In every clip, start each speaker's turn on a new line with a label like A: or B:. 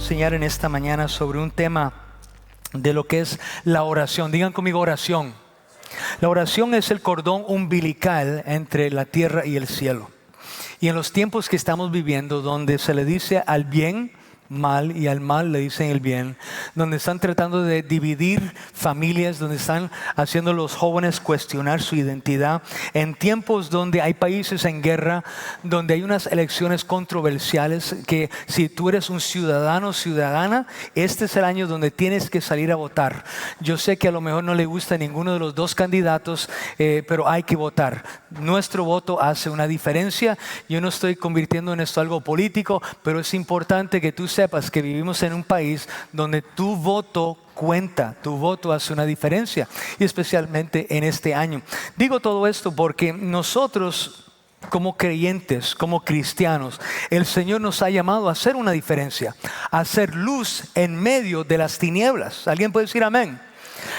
A: enseñar en esta mañana sobre un tema de lo que es la oración. Digan conmigo oración. La oración es el cordón umbilical entre la tierra y el cielo. Y en los tiempos que estamos viviendo, donde se le dice al bien mal y al mal le dicen el bien, donde están tratando de dividir familias, donde están haciendo a los jóvenes cuestionar su identidad, en tiempos donde hay países en guerra, donde hay unas elecciones controversiales que si tú eres un ciudadano o ciudadana, este es el año donde tienes que salir a votar. Yo sé que a lo mejor no le gusta a ninguno de los dos candidatos, pero hay que votar. Nuestro voto hace una diferencia. Yo no estoy convirtiendo en esto algo político, pero es importante que tú sepas que vivimos en un país donde tu voto cuenta, tu voto hace una diferencia, y especialmente en este año. Digo todo esto porque nosotros, como creyentes, como cristianos, el Señor nos ha llamado a hacer una diferencia, a hacer luz en medio de las tinieblas. ¿Alguien puede decir amén?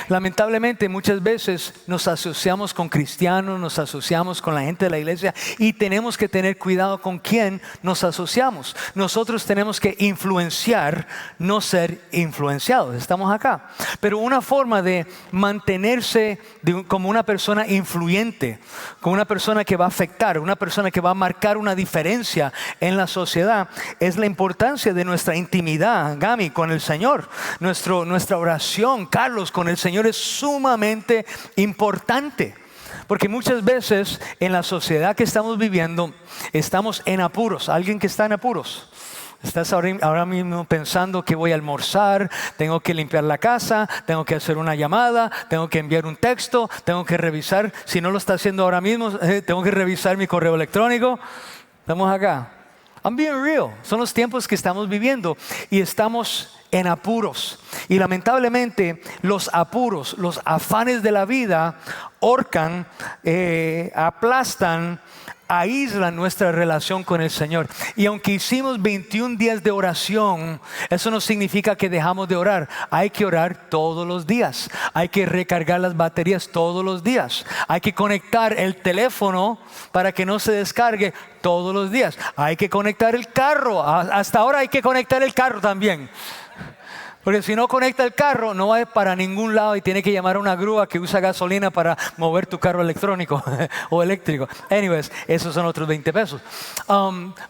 A: Lamentablemente muchas veces nos asociamos con cristianos, nos asociamos con la gente de la iglesia, y tenemos que tener cuidado con quién nos asociamos. Nosotros tenemos que influenciar, no ser influenciados. Estamos acá. Pero una forma de mantenerse como una persona influyente, como una persona que va a afectar, una persona que va a marcar una diferencia en la sociedad, es la importancia de nuestra intimidad, Gami, con el Señor. Nuestra oración, Carlos, con el Señor es sumamente importante, porque muchas veces en la sociedad que estamos viviendo estamos en apuros. ¿Alguien que está en apuros? Estás ahora mismo pensando que voy a almorzar, tengo que limpiar la casa, tengo que hacer una llamada, tengo que enviar un texto, tengo que revisar, si no lo está haciendo ahora mismo, tengo que revisar mi correo electrónico. Estamos acá. I'm being real. Son los tiempos que estamos viviendo y estamos en apuros. Y lamentablemente los apuros, los afanes de la vida ahorcan, aplastan, aíslan nuestra relación con el Señor. Y aunque hicimos 21 días de oración, eso no significa que dejamos de orar. Hay que orar todos los días. Hay que recargar las baterías todos los días. Hay que conectar el teléfono para que no se descargue todos los días. Hay que conectar el carro. Hasta ahora hay que conectar el carro también. Porque si no conecta el carro, no va para ningún lado y tiene que llamar a una grúa que usa gasolina para mover tu carro electrónico o eléctrico. Anyways, esos son otros 20 pesos.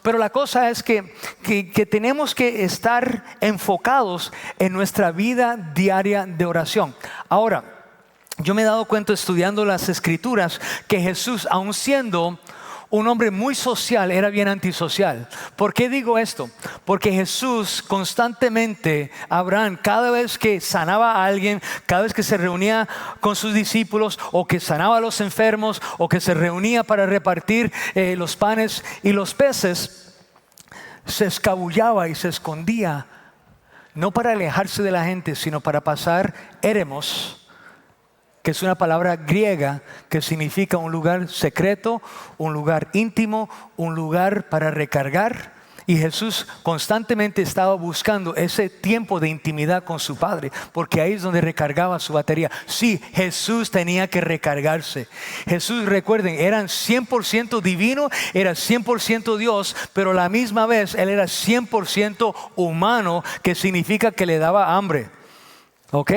A: Pero la cosa es que tenemos que estar enfocados en nuestra vida diaria de oración. Ahora, yo me he dado cuenta estudiando las Escrituras que Jesús, aun siendo un hombre muy social, era bien antisocial. ¿Por qué digo esto? Porque Jesús constantemente, Abraham, cada vez que sanaba a alguien, cada vez que se reunía con sus discípulos, o que sanaba a los enfermos, o que se reunía para repartir los panes y los peces, se escabullaba y se escondía, no para alejarse de la gente, sino para pasar éremos, que es una palabra griega que significa un lugar secreto, un lugar íntimo, un lugar para recargar. Y Jesús constantemente estaba buscando ese tiempo de intimidad con su Padre, porque ahí es donde recargaba su batería. Sí, Jesús tenía que recargarse. Jesús, recuerden, era 100% divino, era 100% Dios, pero a la misma vez Él era 100% humano, que significa que le daba hambre. ¿Ok?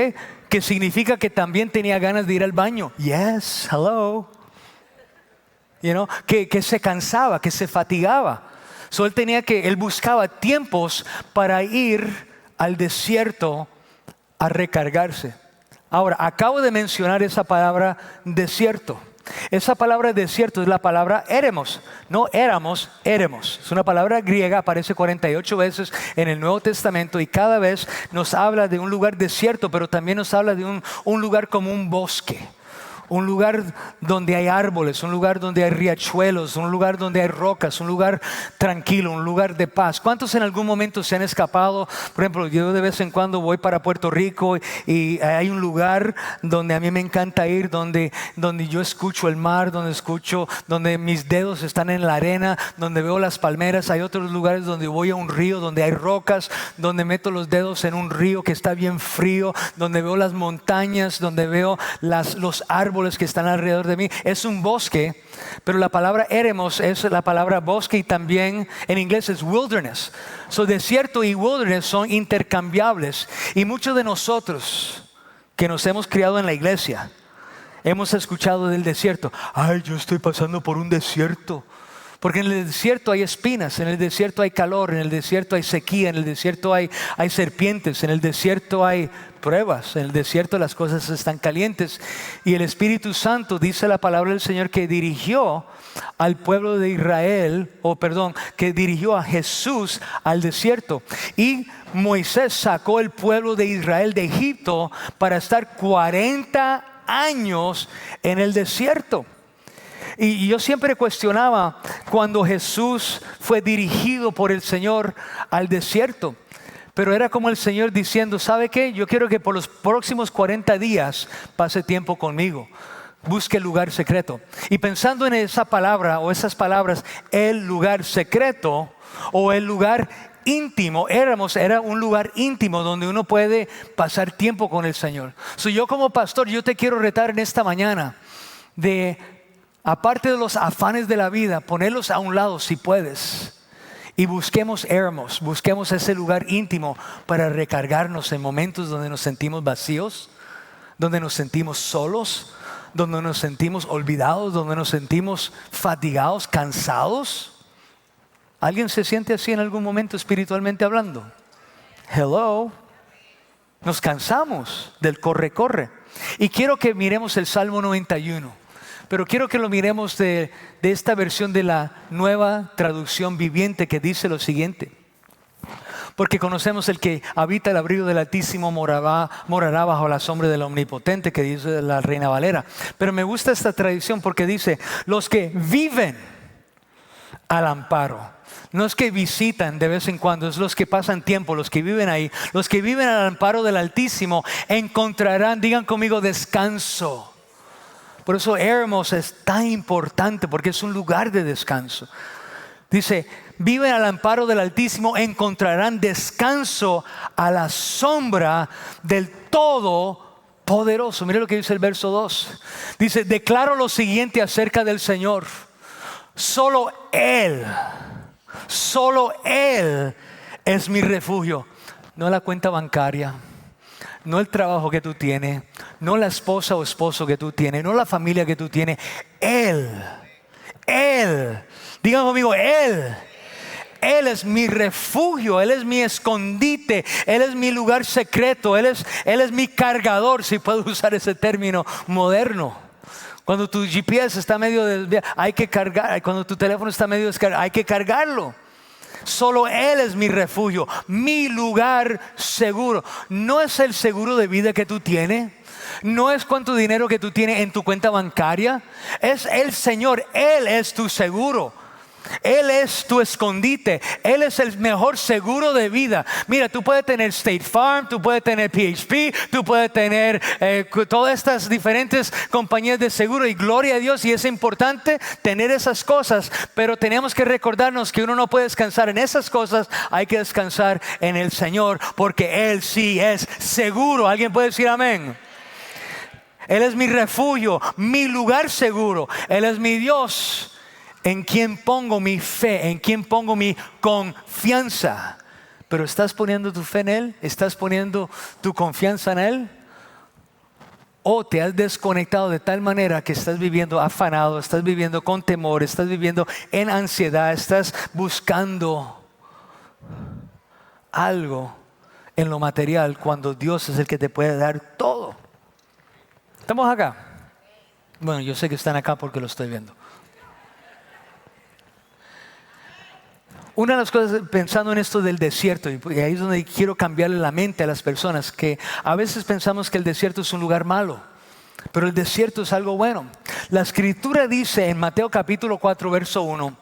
A: Que significa que también tenía ganas de ir al baño. Yes, hello. Que se cansaba, que se fatigaba. Él buscaba tiempos para ir al desierto a recargarse. Ahora, acabo de mencionar esa palabra desierto. Esa palabra desierto es la palabra éremos, no éramos, éremos. Es una palabra griega, aparece 48 veces en el Nuevo Testamento, y cada vez nos habla de un lugar desierto, pero también nos habla de un lugar como un bosque. Un lugar donde hay árboles, un lugar donde hay riachuelos, un lugar donde hay rocas, un lugar tranquilo, un lugar de paz. ¿Cuántos en algún momento se han escapado? Por ejemplo, yo de vez en cuando voy para Puerto Rico y hay un lugar donde a mí me encanta ir, donde yo escucho el mar, donde mis dedos están en la arena, donde veo las palmeras. Hay otros lugares donde voy a un río, donde hay rocas, donde meto los dedos en un río que está bien frío, donde veo las montañas, donde veo los árboles árboles que están alrededor de mí. Es un bosque, pero la palabra eremos es la palabra bosque y también en inglés es wilderness. So, desierto y wilderness son intercambiables. Y muchos de nosotros que nos hemos criado en la iglesia, hemos escuchado del desierto. Ay, yo estoy pasando por un desierto. Porque en el desierto hay espinas, en el desierto hay calor, en el desierto hay sequía, en el desierto hay serpientes, en el desierto hay pruebas, en el desierto las cosas están calientes. Y el Espíritu Santo, dice la palabra del Señor, que dirigió al pueblo de Israel, que dirigió a Jesús al desierto. Y Moisés sacó el pueblo de Israel de Egipto para estar 40 años en el desierto. Y yo siempre cuestionaba cuando Jesús fue dirigido por el Señor al desierto. Pero era como el Señor diciendo, ¿sabe qué? Yo quiero que por los próximos 40 días pase tiempo conmigo. Busque el lugar secreto. Y pensando en esa palabra o esas palabras, el lugar secreto o el lugar íntimo, era un lugar íntimo donde uno puede pasar tiempo con el Señor. Yo como pastor, yo te quiero retar en esta mañana de, aparte de los afanes de la vida, ponerlos a un lado si puedes. Y busquemos Eremos, busquemos ese lugar íntimo para recargarnos en momentos donde nos sentimos vacíos, donde nos sentimos solos, donde nos sentimos olvidados, donde nos sentimos fatigados, cansados. ¿Alguien se siente así en algún momento espiritualmente hablando? Hello. Nos cansamos del corre. Y quiero que miremos el Salmo 91. Pero quiero que lo miremos de esta versión de la Nueva Traducción Viviente, que dice lo siguiente. Porque conocemos el que habita el abrigo del Altísimo morará bajo la sombra del Omnipotente, que dice la Reina Valera. Pero me gusta esta tradición porque dice, los que viven al amparo. No es que visitan de vez en cuando, es los que pasan tiempo, los que viven ahí. Los que viven al amparo del Altísimo encontrarán, digan conmigo, descanso. Por eso Eremos es tan importante, porque es un lugar de descanso. Dice, viven al amparo del Altísimo, encontrarán descanso a la sombra del Todopoderoso. Mire lo que dice el verso 2. Dice, declaro lo siguiente acerca del Señor. Solo Él es mi refugio. No la cuenta bancaria, no el trabajo que tú tienes, no la esposa o esposo que tú tienes, no la familia que tú tienes. Él, digan conmigo, Él es mi refugio, Él es mi escondite, Él es mi lugar secreto, Él es mi cargador, si puedo usar ese término moderno. Cuando tu GPS está medio desviado, hay que cargar. Cuando tu teléfono está medio descargado, hay que cargarlo. Solo Él es mi refugio, mi lugar seguro. No es el seguro de vida que tú tienes, no es cuánto dinero que tú tienes en tu cuenta bancaria. Es el Señor, Él es tu seguro. Él es tu escondite. Él es el mejor seguro de vida. Mira, tú puedes tener State Farm, tú puedes tener PHP, tú puedes tener todas estas diferentes compañías de seguro, y gloria a Dios, y es importante tener esas cosas, pero tenemos que recordarnos que uno no puede descansar en esas cosas. Hay que descansar en el Señor, porque Él sí es seguro. ¿Alguien puede decir amén? Él es mi refugio, mi lugar seguro. Él es mi Dios, en quien pongo mi fe, en quien pongo mi confianza. Pero ¿estás poniendo tu fe en Él? ¿Estás poniendo tu confianza en Él? ¿O te has desconectado de tal manera que estás viviendo afanado, estás viviendo con temor, estás viviendo en ansiedad, estás buscando algo en lo material cuando Dios es el que te puede dar todo? ¿Estamos acá? Bueno, yo sé que están acá porque lo estoy viendo. Una de las cosas, pensando en esto del desierto, y ahí es donde quiero cambiarle la mente a las personas, que a veces pensamos que el desierto es un lugar malo, pero el desierto es algo bueno. La Escritura dice en Mateo capítulo 4, verso 1,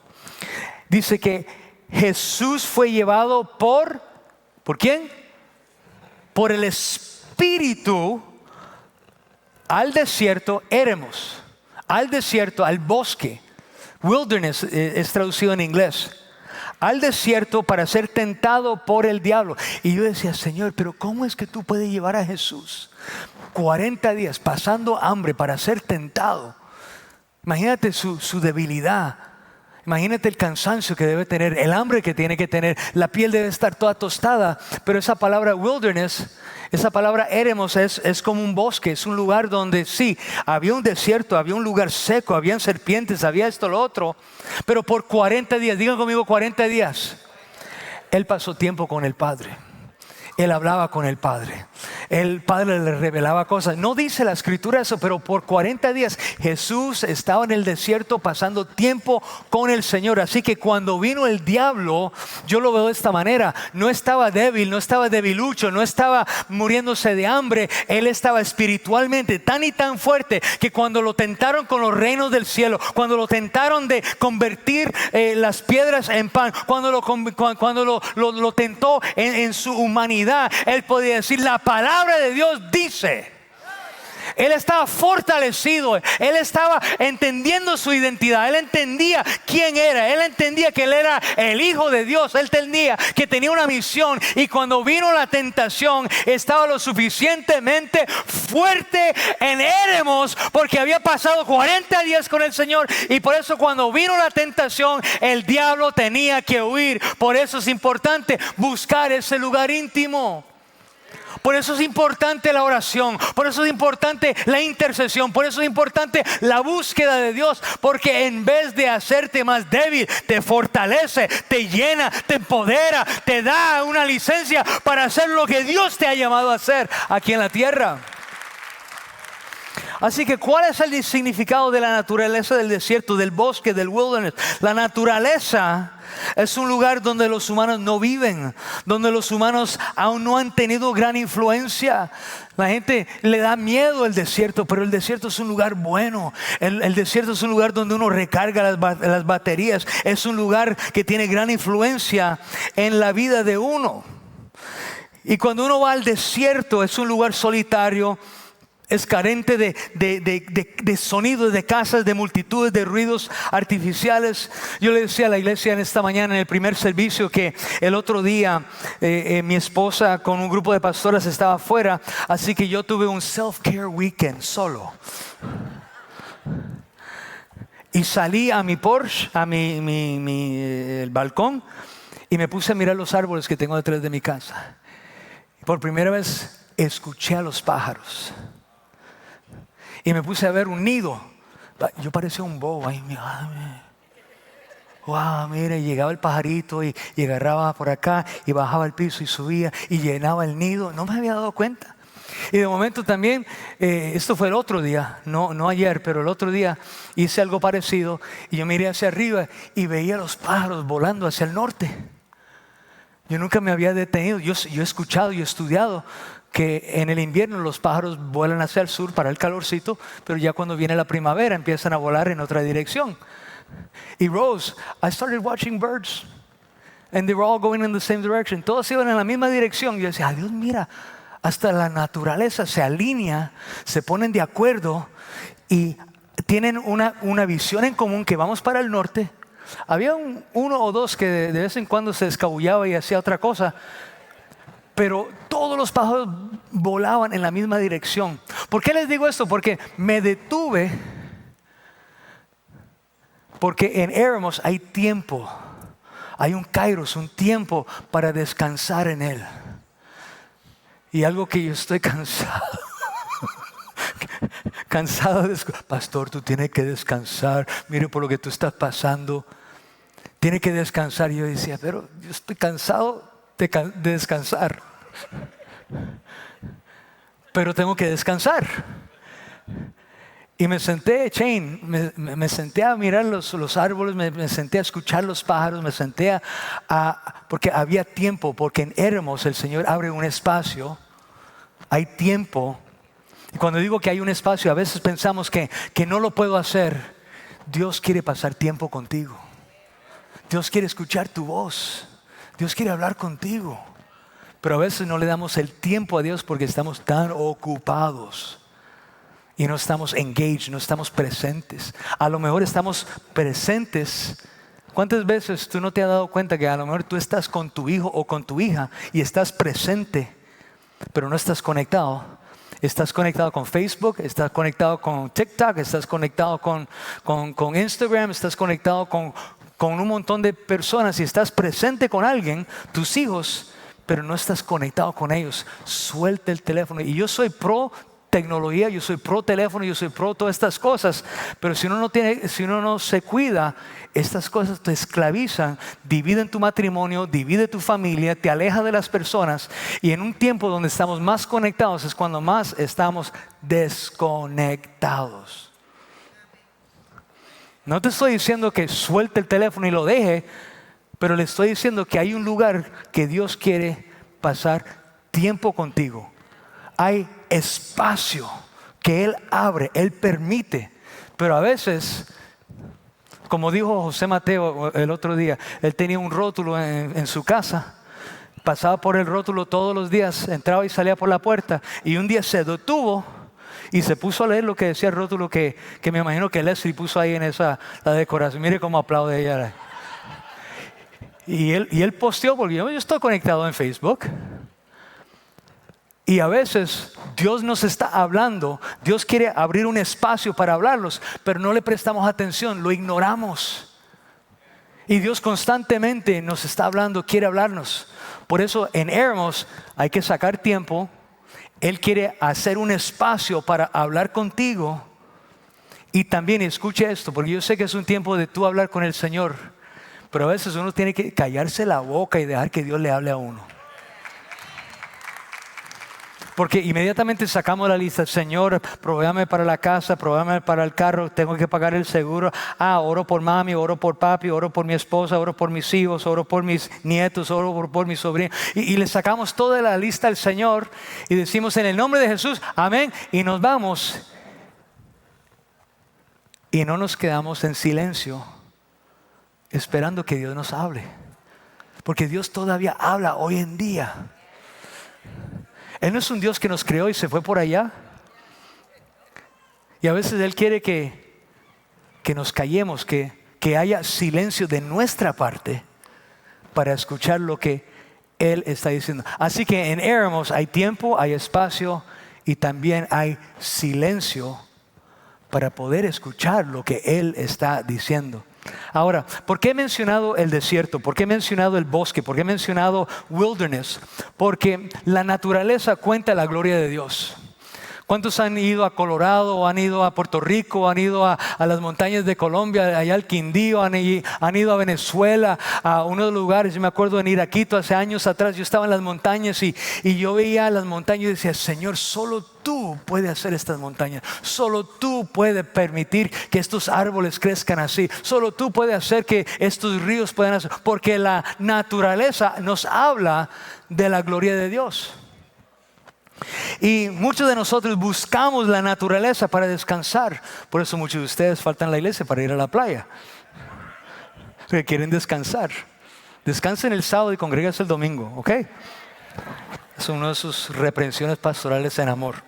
A: dice que Jesús fue llevado ¿por quién? Por el Espíritu al desierto, Eremos, al desierto, al bosque. Wilderness es traducido en inglés. al desierto para ser tentado por el diablo. Y yo decía, Señor, pero ¿cómo es que tú puedes llevar a Jesús 40 días pasando hambre para ser tentado? Imagínate su debilidad. Imagínate el cansancio que debe tener, el hambre que tiene que tener, la piel debe estar toda tostada. Pero esa palabra wilderness, esa palabra éremos es como un bosque, es un lugar donde sí, había un desierto, había un lugar seco, habían serpientes, había esto, lo otro. Pero por 40 días, digan conmigo 40 días, Él pasó tiempo con el Padre. Él hablaba con el Padre. El Padre le revelaba cosas. No dice la Escritura eso, pero por 40 días Jesús estaba en el desierto pasando tiempo con el Señor. Así que cuando vino el diablo, yo lo veo de esta manera. No estaba débil, no estaba debilucho, no estaba muriéndose de hambre. Él estaba espiritualmente tan y tan fuerte que cuando lo tentaron con los reinos del cielo, cuando lo tentaron de convertir las piedras en pan, cuando lo tentó en su humanidad, Él podía decir, la palabra de Dios dice. Él estaba fortalecido, Él estaba entendiendo su identidad, Él entendía quién era, Él entendía que Él era el Hijo de Dios, Él entendía que tenía una misión. Y cuando vino la tentación, estaba lo suficientemente fuerte en Éremos, porque había pasado 40 días con el Señor. Y por eso cuando vino la tentación, el diablo tenía que huir. Por eso es importante buscar ese lugar íntimo. Por eso es importante la oración, por eso es importante la intercesión, por eso es importante la búsqueda de Dios, porque en vez de hacerte más débil, te fortalece, te llena, te empodera, te da una licencia para hacer lo que Dios te ha llamado a hacer aquí en la tierra. Así que, ¿cuál es el significado de la naturaleza del desierto, del bosque, del wilderness? La naturaleza es un lugar donde los humanos no viven, donde los humanos aún no han tenido gran influencia. La gente le da miedo el desierto, pero el desierto es un lugar bueno. El desierto es un lugar donde uno recarga las baterías. Es un lugar que tiene gran influencia en la vida de uno. Y cuando uno va al desierto, es un lugar solitario. Es carente de sonidos, de casas, de multitudes, de ruidos artificiales. Yo le decía a la iglesia en esta mañana, en el primer servicio, que el otro día mi esposa con un grupo de pastoras estaba afuera. Así que yo tuve un self-care weekend solo. Y salí a mi porche, a el balcón, y me puse a mirar los árboles que tengo detrás de mi casa. Y por primera vez escuché a los pájaros. Y me puse a ver un nido. Yo parecía un bobo ahí. Wow, mire, llegaba el pajarito y agarraba por acá y bajaba al piso y subía y llenaba el nido. No me había dado cuenta. Y de momento también, esto fue el otro día, no ayer, pero el otro día hice algo parecido. Y yo miré hacia arriba y veía los pájaros volando hacia el norte. Yo nunca me había detenido. Yo he escuchado y he estudiado que en el invierno los pájaros vuelan hacia el sur para el calorcito, pero ya cuando viene la primavera empiezan a volar en otra dirección. Y Rose, I started watching birds and they were all going in the same direction. Todos iban en la misma dirección. Yo decía, Dios, mira, hasta la naturaleza se alinea, se ponen de acuerdo y tienen una visión en común, que vamos para el norte. Había uno o dos que de vez en cuando se escabullaba y hacía otra cosa, pero todos los pájaros volaban en la misma dirección. ¿Por qué les digo esto? Porque me detuve, porque en Éremos hay tiempo, hay un kairos, un tiempo para descansar en Él. Y algo que yo estoy cansado. Cansado de pastor, tú tienes que descansar. Mire por lo que tú estás pasando. Tiene que descansar. Y yo decía, pero yo estoy cansado de descansar. Pero tengo que descansar. Y me senté, me senté a mirar los árboles, me senté a escuchar los pájaros, me senté porque había tiempo, porque en Éremos el Señor abre un espacio, hay tiempo. Y cuando digo que hay un espacio, a veces pensamos que no lo puedo hacer. Dios quiere pasar tiempo contigo. Dios quiere escuchar tu voz. Dios quiere hablar contigo. Pero a veces no le damos el tiempo a Dios porque estamos tan ocupados. Y no estamos engaged, no estamos presentes. A lo mejor estamos presentes, ¿Cuántas veces tú no te has dado cuenta que a lo mejor tú estás con tu hijo o con tu hija y estás presente, pero no estás conectado? Estás conectado con Facebook, estás conectado con TikTok, estás conectado con Instagram, estás conectado con un montón de personas y estás presente con alguien, tus hijos, pero no estás conectado con ellos. Suelta el teléfono. Y yo soy pro tecnología, yo soy pro teléfono, yo soy pro todas estas cosas, pero si uno no se cuida, estas cosas te esclavizan, dividen tu matrimonio, divide tu familia, te aleja de las personas, y en un tiempo donde estamos más conectados es cuando más estamos desconectados. No te estoy diciendo que suelte el teléfono y lo deje, pero le estoy diciendo que hay un lugar que Dios quiere pasar tiempo contigo. Hay espacio que Él abre, Él permite, pero a veces, como dijo José Mateo el otro día, él tenía un rótulo en su casa, pasaba por el rótulo todos los días, entraba y salía por la puerta, y un día se detuvo y se puso a leer lo que decía el rótulo que me imagino que Leslie puso ahí en la decoración. Mire cómo aplaude ella. Y él posteó, porque yo estoy conectado en Facebook. Y a veces Dios nos está hablando, Dios quiere abrir un espacio para hablarlos, pero no le prestamos atención, lo ignoramos. Y Dios constantemente nos está hablando, quiere hablarnos. Por eso en Hermos hay que sacar tiempo. Él quiere hacer un espacio para hablar contigo. Y también escuche esto, porque yo sé que es un tiempo de tú hablar con el Señor, pero a veces uno tiene que callarse la boca y dejar que Dios le hable a uno. Porque inmediatamente sacamos la lista: Señor, provéame para la casa, provéame para el carro, tengo que pagar el seguro. Oro por mami, oro por papi, oro por mi esposa, oro por mis hijos, oro por mis nietos, oro por mis sobrinos. Y le sacamos toda la lista al Señor y decimos: en el nombre de Jesús, amén. Y nos vamos. Y no nos quedamos en silencio esperando que Dios nos hable. Porque Dios todavía habla hoy en día. Él no es un Dios que nos creó y se fue por allá. Y a veces Él quiere que nos callemos, que haya silencio de nuestra parte para escuchar lo que Él está diciendo. Así que en Hermos hay tiempo, hay espacio y también hay silencio para poder escuchar lo que Él está diciendo. Ahora, ¿por qué he mencionado el desierto? ¿Por qué he mencionado el bosque? ¿Por qué he mencionado wilderness? Porque la naturaleza cuenta la gloria de Dios. ¿Cuántos han ido a Colorado, o han ido a Puerto Rico, o han ido a las montañas de Colombia, allá al Quindío, han ido a Venezuela, a uno de los lugares? Yo me acuerdo en Iraquito hace años atrás, yo estaba en las montañas y yo veía las montañas y decía: Señor, solo tú puedes hacer estas montañas, solo tú puedes permitir que estos árboles crezcan así, solo tú puedes hacer que estos ríos puedan hacer, porque la naturaleza nos habla de la gloria de Dios. Y muchos de nosotros buscamos la naturaleza para descansar. Por eso muchos de ustedes faltan a la iglesia para ir a la playa, porque quieren descansar. Descansen el sábado y congréguense el domingo, ¿ok? Es una de sus reprensiones pastorales en amor.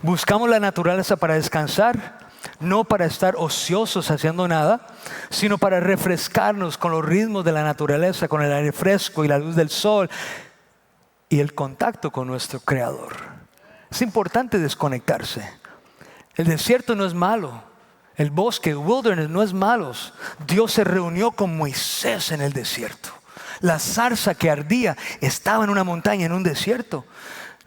A: Buscamos la naturaleza para descansar, no para estar ociosos haciendo nada, sino para refrescarnos con los ritmos de la naturaleza, con el aire fresco y la luz del sol y el contacto con nuestro Creador. Es importante desconectarse. El desierto no es malo. El bosque, el wilderness, no es malo. Dios se reunió con Moisés en el desierto. La zarza que ardía estaba en una montaña, en un desierto.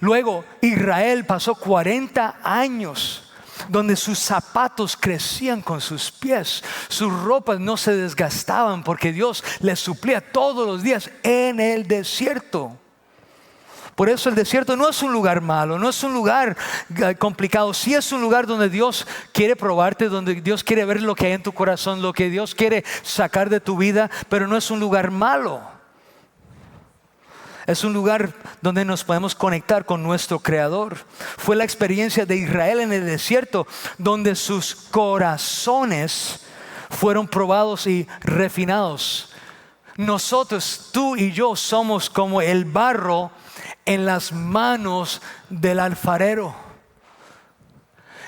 A: Luego Israel pasó 40 años donde sus zapatos crecían con sus pies, sus ropas no se desgastaban porque Dios les suplía todos los días en el desierto. Por eso el desierto no es un lugar malo, no es un lugar complicado. Sí es un lugar donde Dios quiere probarte, donde Dios quiere ver lo que hay en tu corazón, lo que Dios quiere sacar de tu vida, pero no es un lugar malo. Es un lugar donde nos podemos conectar con nuestro Creador. Fue la experiencia de Israel en el desierto, donde sus corazones fueron probados y refinados. Nosotros, tú y yo, somos como el barro en las manos del alfarero.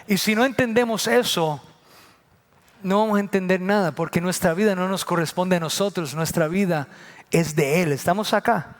A: Y si no entendemos eso, no vamos a entender nada, porque nuestra vida no nos corresponde a nosotros, nuestra vida es de Él. Estamos acá.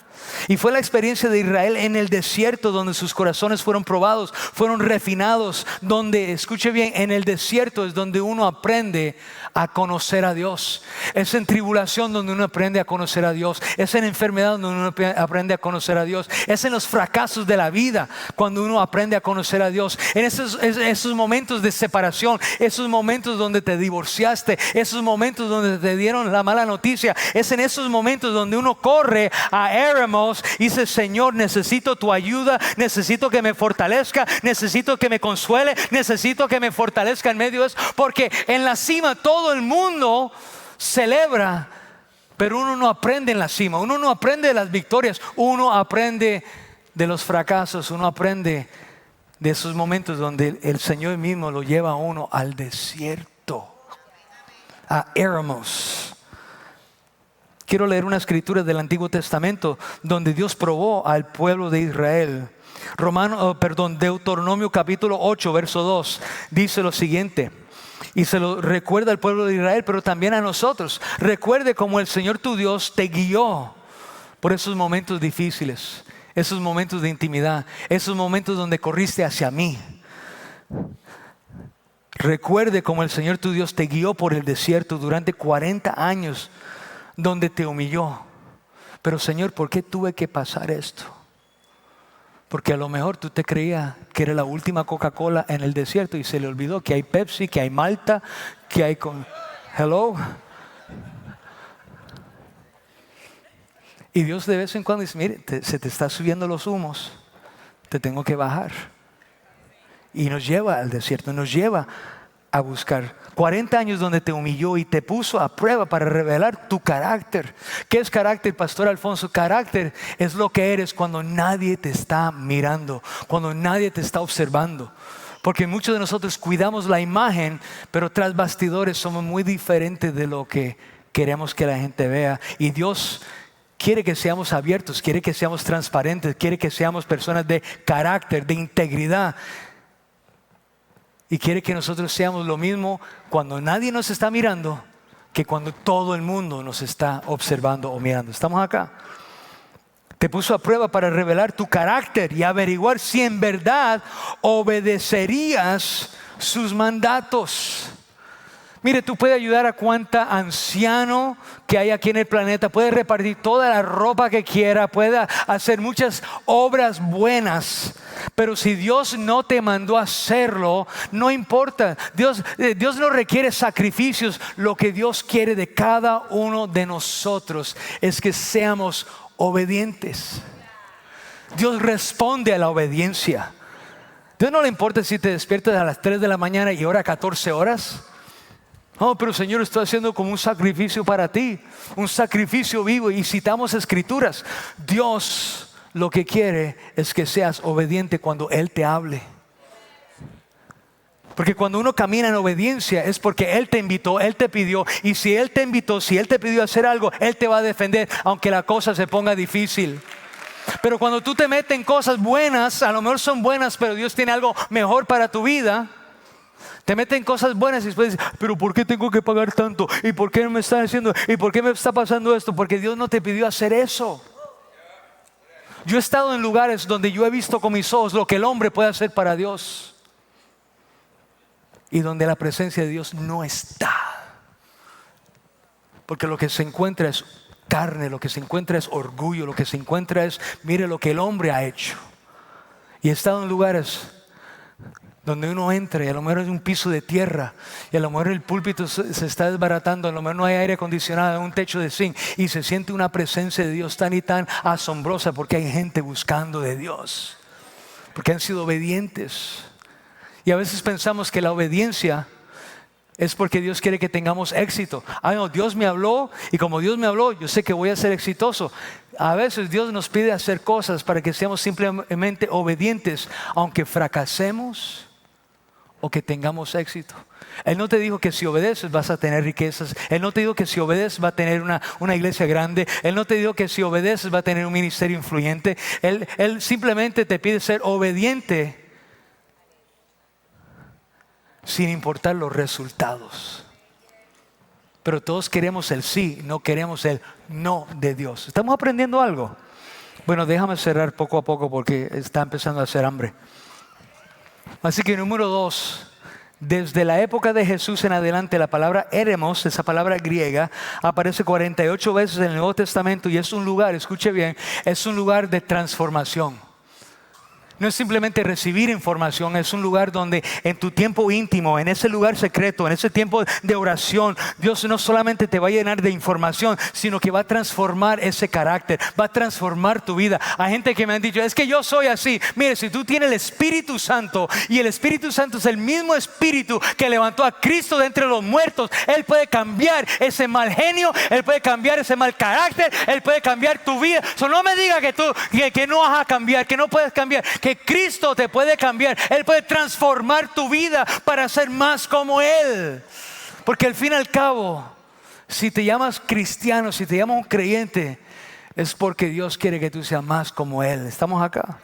A: Y fue la experiencia de Israel en el desierto donde sus corazones fueron probados, fueron refinados, donde, escuche bien, en el desierto es donde uno aprende a conocer a Dios. Es en tribulación donde uno aprende a conocer a Dios. Es en enfermedad donde uno aprende a conocer a Dios. Es en los fracasos de la vida cuando uno aprende a conocer a Dios. En esos momentos de separación, esos momentos donde te divorciaste, esos momentos donde te dieron la mala noticia, es en esos momentos donde uno corre a Éramos y dice: Señor, necesito tu ayuda, necesito que me fortalezca, necesito que me consuele, necesito que me fortalezca en medio de eso, porque en la cima todo el mundo celebra, pero uno no aprende en la cima, uno no aprende de las victorias, uno aprende de los fracasos, uno aprende de esos momentos donde el Señor mismo lo lleva a uno al desierto, a Éramos. Quiero leer una escritura del Antiguo Testamento donde Dios probó al pueblo de Israel. Deuteronomio capítulo 8, verso 2, dice lo siguiente. Y se lo recuerda al pueblo de Israel, pero también a nosotros. Recuerde cómo el Señor tu Dios te guió por esos momentos difíciles, esos momentos de intimidad, esos momentos donde corriste hacia mí. Recuerde cómo el Señor tu Dios te guió por el desierto durante 40 años, donde te humilló. Pero Señor, ¿por qué tuve que pasar esto? Porque a lo mejor tú te creías que era la última Coca-Cola en el desierto y se le olvidó que hay Pepsi, que hay Malta, que hay Hello. Y Dios de vez en cuando dice: mire, se te está subiendo los humos, te tengo que bajar. Y nos lleva al desierto, nos lleva a buscar. 40 años donde te humilló y te puso a prueba para revelar tu carácter. ¿Qué es carácter, Pastor Alfonso? Carácter es lo que eres cuando nadie te está mirando, cuando nadie te está observando. Porque muchos de nosotros cuidamos la imagen, pero tras bastidores somos muy diferentes de lo que queremos que la gente vea. Y Dios quiere que seamos abiertos, quiere que seamos transparentes, quiere que seamos personas de carácter, de integridad. Y quiere que nosotros seamos lo mismo cuando nadie nos está mirando que cuando todo el mundo nos está observando o mirando. ¿Estamos acá? Te puso a prueba para revelar tu carácter y averiguar si en verdad obedecerías sus mandatos. Mire, tú puedes ayudar a cuanta anciano que hay aquí en el planeta, puedes repartir toda la ropa que quiera, puedes hacer muchas obras buenas, pero si Dios no te mandó a hacerlo, no importa. Dios no requiere sacrificios. Lo que Dios quiere de cada uno de nosotros es que seamos obedientes. Dios responde a la obediencia. Dios no le importa si te despiertas a las 3 de la mañana y ora 14 horas. Oh, pero Señor, estoy haciendo como un sacrificio para ti, un sacrificio vivo. Y citamos escrituras. Dios lo que quiere es que seas obediente cuando Él te hable. Porque cuando uno camina en obediencia es porque Él te invitó, Él te pidió. Y si Él te invitó, si Él te pidió hacer algo, Él te va a defender aunque la cosa se ponga difícil. Pero cuando tú te metes en cosas buenas, a lo mejor son buenas, pero Dios tiene algo mejor para tu vida. Te meten en cosas buenas y después dices: pero ¿por qué tengo que pagar tanto? ¿Y por qué no me están haciendo? ¿Y por qué me está pasando esto? Porque Dios no te pidió hacer eso. Yo he estado en lugares donde yo he visto con mis ojos lo que el hombre puede hacer para Dios y donde la presencia de Dios no está. Porque lo que se encuentra es carne, lo que se encuentra es orgullo, lo que se encuentra es: mire lo que el hombre ha hecho. Y he estado en lugares donde uno entra y a lo mejor es un piso de tierra y a lo mejor el púlpito se está desbaratando, a lo mejor no hay aire acondicionado, un techo de zinc, y se siente una presencia de Dios tan y tan asombrosa porque hay gente buscando de Dios, porque han sido obedientes. Y a veces pensamos que la obediencia es porque Dios quiere que tengamos éxito. No, Dios me habló y como Dios me habló, yo sé que voy a ser exitoso. A veces Dios nos pide hacer cosas para que seamos simplemente obedientes, aunque fracasemos o que tengamos éxito. Él no te dijo que si obedeces vas a tener riquezas. Él no te dijo que si obedeces va a tener una iglesia grande. Él no te dijo que si obedeces va a tener un ministerio influyente. Él simplemente te pide ser obediente sin importar los resultados. Pero todos queremos el sí, no queremos el no de Dios. ¿Estamos aprendiendo algo? Bueno, déjame cerrar poco a poco porque está empezando a hacer hambre. Así que número 2, desde la época de Jesús en adelante, la palabra éremos, esa palabra griega, aparece 48 veces en el Nuevo Testamento y es un lugar, escuche bien, es un lugar de transformación. No es simplemente recibir información, es un lugar donde en tu tiempo íntimo, en ese lugar secreto, en ese tiempo de oración, Dios no solamente te va a llenar de información, sino que va a transformar ese carácter, va a transformar tu vida. Hay gente que me han dicho, es que yo soy así. Mire, si tú tienes el Espíritu Santo, y el Espíritu Santo es el mismo Espíritu que levantó a Cristo de entre los muertos, Él puede cambiar ese mal genio, Él puede cambiar ese mal carácter, Él puede cambiar tu vida. No me diga que no vas a cambiar, que no puedes cambiar. Que Cristo te puede cambiar. Él puede transformar tu vida para ser más como Él. Porque al fin y al cabo, si te llamas cristiano, si te llamas un creyente, es porque Dios quiere que tú seas más como Él. ¿Estamos acá?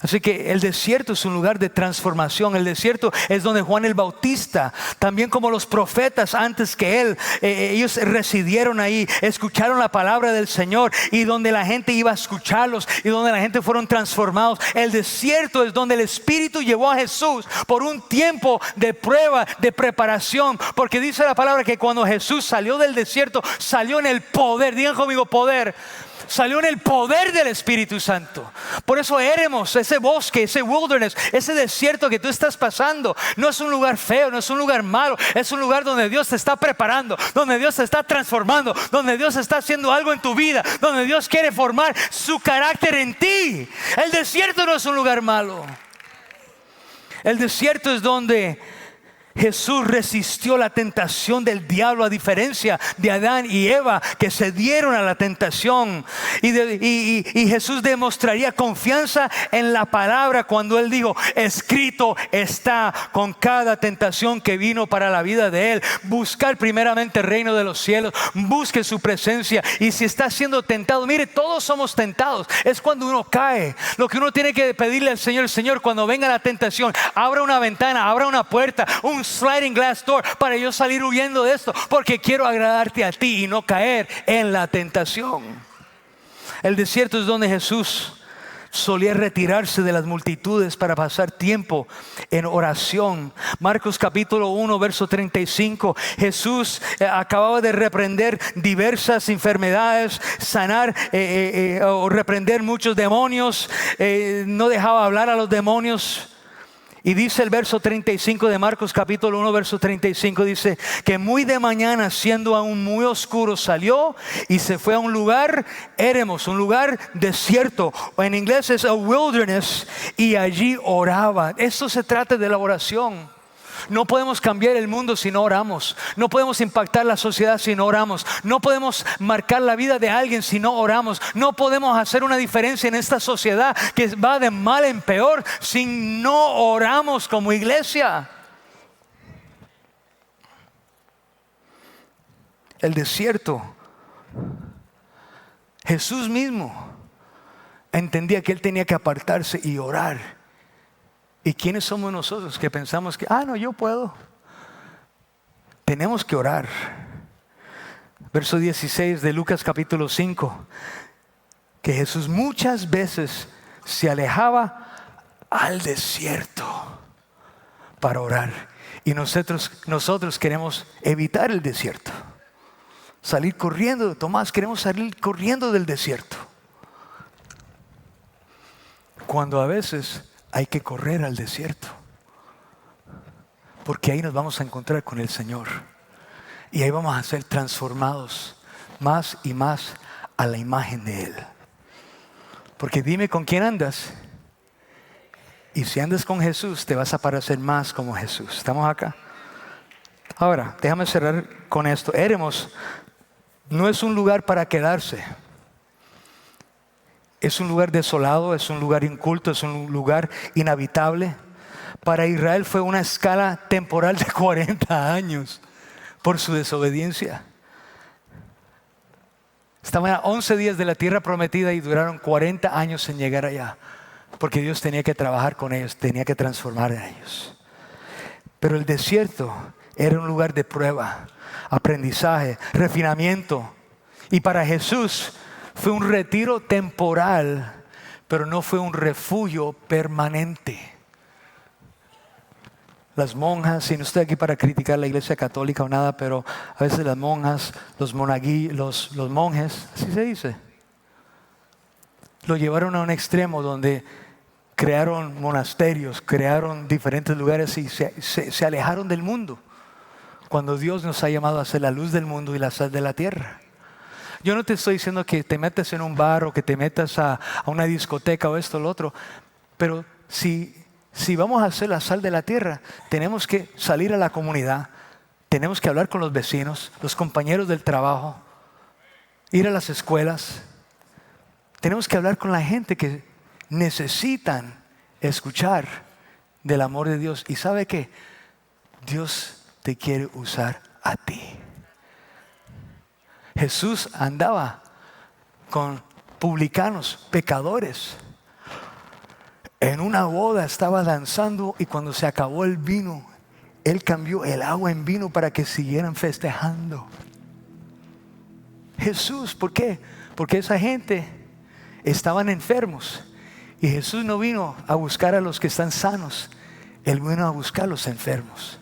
A: Así que el desierto es un lugar de transformación. El desierto es donde Juan el Bautista, también como los profetas antes que él, ellos residieron ahí, escucharon la palabra del Señor y donde la gente iba a escucharlos y donde la gente fueron transformados. El desierto es donde el Espíritu llevó a Jesús por un tiempo de prueba, de preparación, porque dice la palabra que cuando Jesús salió del desierto, salió en el poder. Digan conmigo, poder. Salió en el poder del Espíritu Santo. Por eso éremos ese bosque, ese wilderness, ese desierto que tú estás pasando. No es un lugar feo, no es un lugar malo. Es un lugar donde Dios te está preparando, donde Dios te está transformando, donde Dios está haciendo algo en tu vida, donde Dios quiere formar su carácter en ti. El desierto no es un lugar malo. El desierto es donde Jesús resistió la tentación del diablo, a diferencia de Adán y Eva, que se dieron a la tentación. Y Jesús demostraría confianza en la palabra cuando Él dijo, escrito está, con cada tentación que vino para la vida de Él. Buscar primeramente el reino de los cielos, busque su presencia. Y si está siendo tentado, mire, todos somos tentados. Es cuando uno cae. Lo que uno tiene que pedirle al Señor, Señor, cuando venga la tentación, abra una ventana, abra una puerta, un sliding glass door para yo salir huyendo de esto, porque quiero agradarte a ti y no caer en la tentación. El desierto es donde Jesús solía retirarse de las multitudes para pasar tiempo en oración. Marcos capítulo 1 verso 35. Jesús acababa de reprender diversas enfermedades, sanar o reprender muchos demonios, no dejaba hablar a los demonios. Y dice el verso 35 de Marcos capítulo 1 verso 35, dice que muy de mañana, siendo aún muy oscuro, salió y se fue a un lugar éremos, un lugar desierto, o en inglés es a wilderness, y allí oraba. Esto se trata de la oración. No podemos cambiar el mundo si no oramos. No podemos impactar la sociedad si no oramos. No podemos marcar la vida de alguien si no oramos. No podemos hacer una diferencia en esta sociedad que va de mal en peor si no oramos como iglesia. El desierto, Jesús mismo entendía que Él tenía que apartarse y orar. ¿Y quiénes somos nosotros que pensamos que, no, yo puedo? Tenemos que orar. Verso 16 de Lucas capítulo 5, que Jesús muchas veces se alejaba al desierto para orar. Y nosotros queremos evitar el desierto. Salir corriendo. Tomás, queremos salir corriendo del desierto. Cuando a veces hay que correr al desierto, porque ahí nos vamos a encontrar con el Señor y ahí vamos a ser transformados más y más a la imagen de Él. Porque dime con quién andas, y si andas con Jesús te vas a parecer más como Jesús. ¿Estamos acá? Ahora, déjame cerrar con esto. Éremos no es un lugar para quedarse. Es un lugar desolado, es un lugar inculto, es un lugar inhabitable. Para Israel fue una escala temporal de 40 años por su desobediencia. Estaban a 11 días de la tierra prometida y duraron 40 años en llegar allá, porque Dios tenía que trabajar con ellos, tenía que transformar a ellos. Pero el desierto era un lugar de prueba, aprendizaje, refinamiento. Y para Jesús fue un retiro temporal, pero no fue un refugio permanente. Las monjas, y no estoy aquí para criticar la iglesia católica o nada, pero a veces las monjas, los monjes, así se dice, lo llevaron a un extremo donde crearon monasterios, crearon diferentes lugares y se alejaron del mundo. Cuando Dios nos ha llamado a ser la luz del mundo y la sal de la tierra. Yo no te estoy diciendo que te metas en un bar o que te metas a una discoteca o esto o lo otro, pero si vamos a ser la sal de la tierra, tenemos que salir a la comunidad, tenemos que hablar con los vecinos, los compañeros del trabajo, ir a las escuelas. Tenemos que hablar con la gente que necesitan escuchar del amor de Dios. ¿Y sabe qué? Dios te quiere usar a ti. Jesús andaba con publicanos, pecadores. En una boda estaba danzando y cuando se acabó el vino, Él cambió el agua en vino para que siguieran festejando. Jesús, ¿por qué? Porque esa gente estaban enfermos y Jesús no vino a buscar a los que están sanos, Él vino a buscar a los enfermos.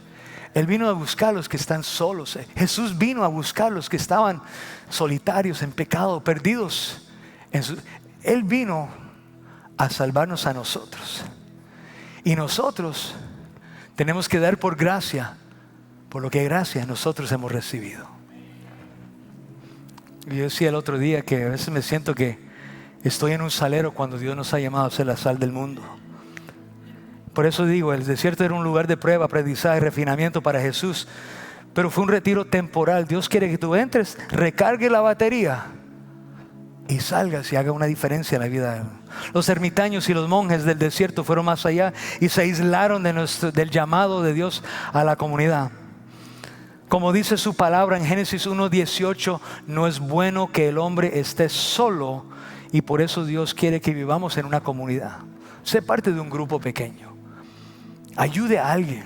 A: Él vino a buscar a los que están solos. Jesús vino a buscar a los que estaban solitarios, en pecado, perdidos. Él vino a salvarnos a nosotros. Y nosotros tenemos que dar por gracia, por lo que gracia nosotros hemos recibido. Y yo decía el otro día que a veces me siento que estoy en un salero cuando Dios nos ha llamado a ser la sal del mundo. Por eso digo, el desierto era un lugar de prueba, aprendizaje, refinamiento para Jesús. Pero fue un retiro temporal. Dios quiere que tú entres, recargue la batería y salgas y haga una diferencia en la vida. Los ermitaños y los monjes del desierto fueron más allá y se aislaron del llamado de Dios a la comunidad. Como dice su palabra en Génesis 1:18, no es bueno que el hombre esté solo y por eso Dios quiere que vivamos en una comunidad. Sé parte de un grupo pequeño. Ayude a alguien.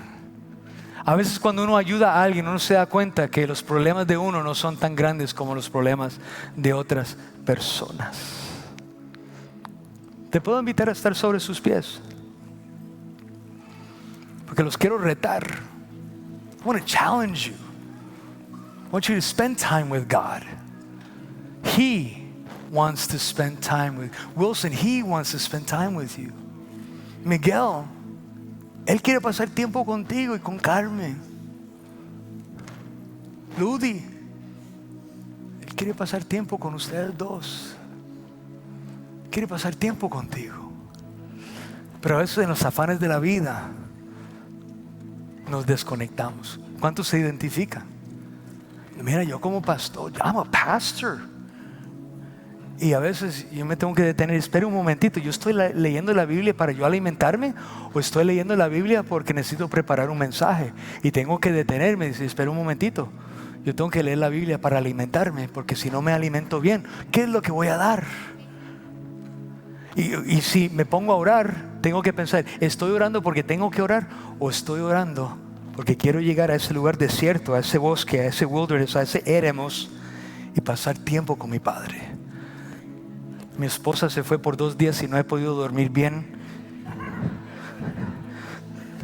A: A veces cuando uno ayuda a alguien, uno se da cuenta que los problemas de uno no son tan grandes como los problemas de otras personas. Te puedo invitar a estar sobre sus pies, porque los quiero retar. I want to challenge you. I want you to spend time with God. He wants to spend time with Wilson. He wants to spend time with you. Miguel, Él quiere pasar tiempo contigo y con Carmen. Ludi, Él quiere pasar tiempo con ustedes dos. Quiere pasar tiempo contigo. Pero a veces en los afanes de la vida nos desconectamos. ¿Cuántos se identifican? Mira, yo como pastor, I'm a pastor. Y a veces yo me tengo que detener. Espera un momentito, ¿yo estoy leyendo la Biblia para yo alimentarme? ¿O estoy leyendo la Biblia porque necesito preparar un mensaje? Y tengo que detenerme y decir, espera un momentito, yo tengo que leer la Biblia para alimentarme, porque si no me alimento bien, ¿qué es lo que voy a dar? Y si me pongo a orar, tengo que pensar, ¿estoy orando porque tengo que orar? ¿O estoy orando porque quiero llegar a ese lugar desierto, a ese bosque, a ese wilderness, a ese éremos y pasar tiempo con mi Padre? Mi esposa se fue por 2 días y no he podido dormir bien.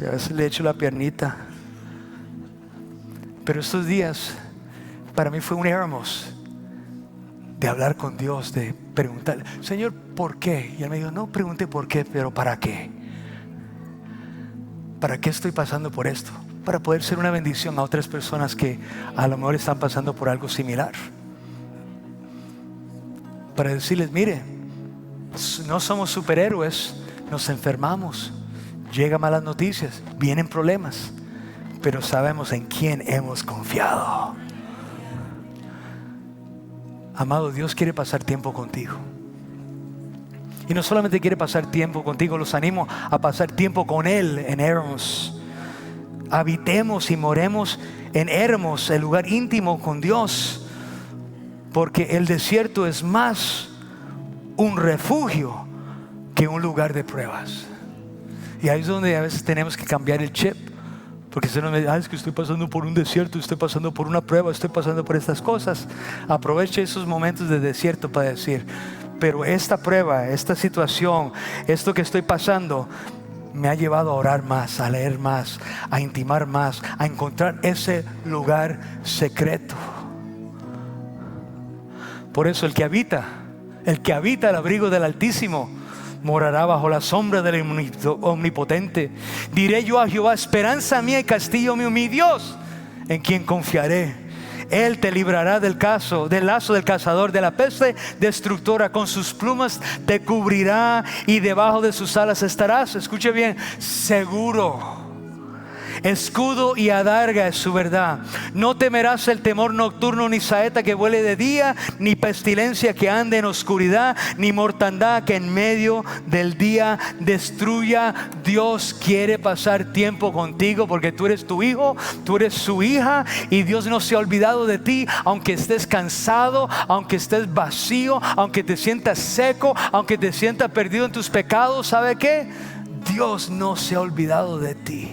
A: A veces le echo la piernita. Pero estos días para mí fue un éremos de hablar con Dios, de preguntarle, Señor, ¿por qué? Y Él me dijo, no pregunte por qué, pero ¿para qué? ¿Para qué estoy pasando por esto? Para poder ser una bendición a otras personas que a lo mejor están pasando por algo similar. Para decirles, mire, no somos superhéroes, nos enfermamos, llegan malas noticias, vienen problemas, pero sabemos en quién hemos confiado. Amado, Dios quiere pasar tiempo contigo. Y no solamente quiere pasar tiempo contigo, los animo a pasar tiempo con Él en Éremos. Habitemos y moremos en Éremos, el lugar íntimo con Dios. Porque el desierto es más un refugio que un lugar de pruebas. Y ahí es donde a veces tenemos que cambiar el chip. Porque si no me dice, es que estoy pasando por un desierto, estoy pasando por una prueba, estoy pasando por estas cosas. Aproveche esos momentos de desierto para decir, pero esta prueba, esta situación, esto que estoy pasando, me ha llevado a orar más, a leer más, a intimar más, a encontrar ese lugar secreto. Por eso el que habita el abrigo del Altísimo morará bajo la sombra del Omnipotente. Diré yo a Jehová, esperanza mía y castillo mío, mi Dios, en quien confiaré. Él te librará del lazo del cazador, de la peste destructora. Con sus plumas te cubrirá y debajo de sus alas estarás, escuche bien, seguro. Escudo y adarga es su verdad. No temerás el temor nocturno, ni saeta que vuele de día, ni pestilencia que ande en oscuridad, ni mortandad que en medio del día destruya. Dios quiere pasar tiempo contigo porque tú eres tu hijo, tú eres su hija, y Dios no se ha olvidado de ti. Aunque estés cansado, aunque estés vacío, aunque te sientas seco, aunque te sientas perdido en tus pecados, ¿sabe qué? Dios no se ha olvidado de ti.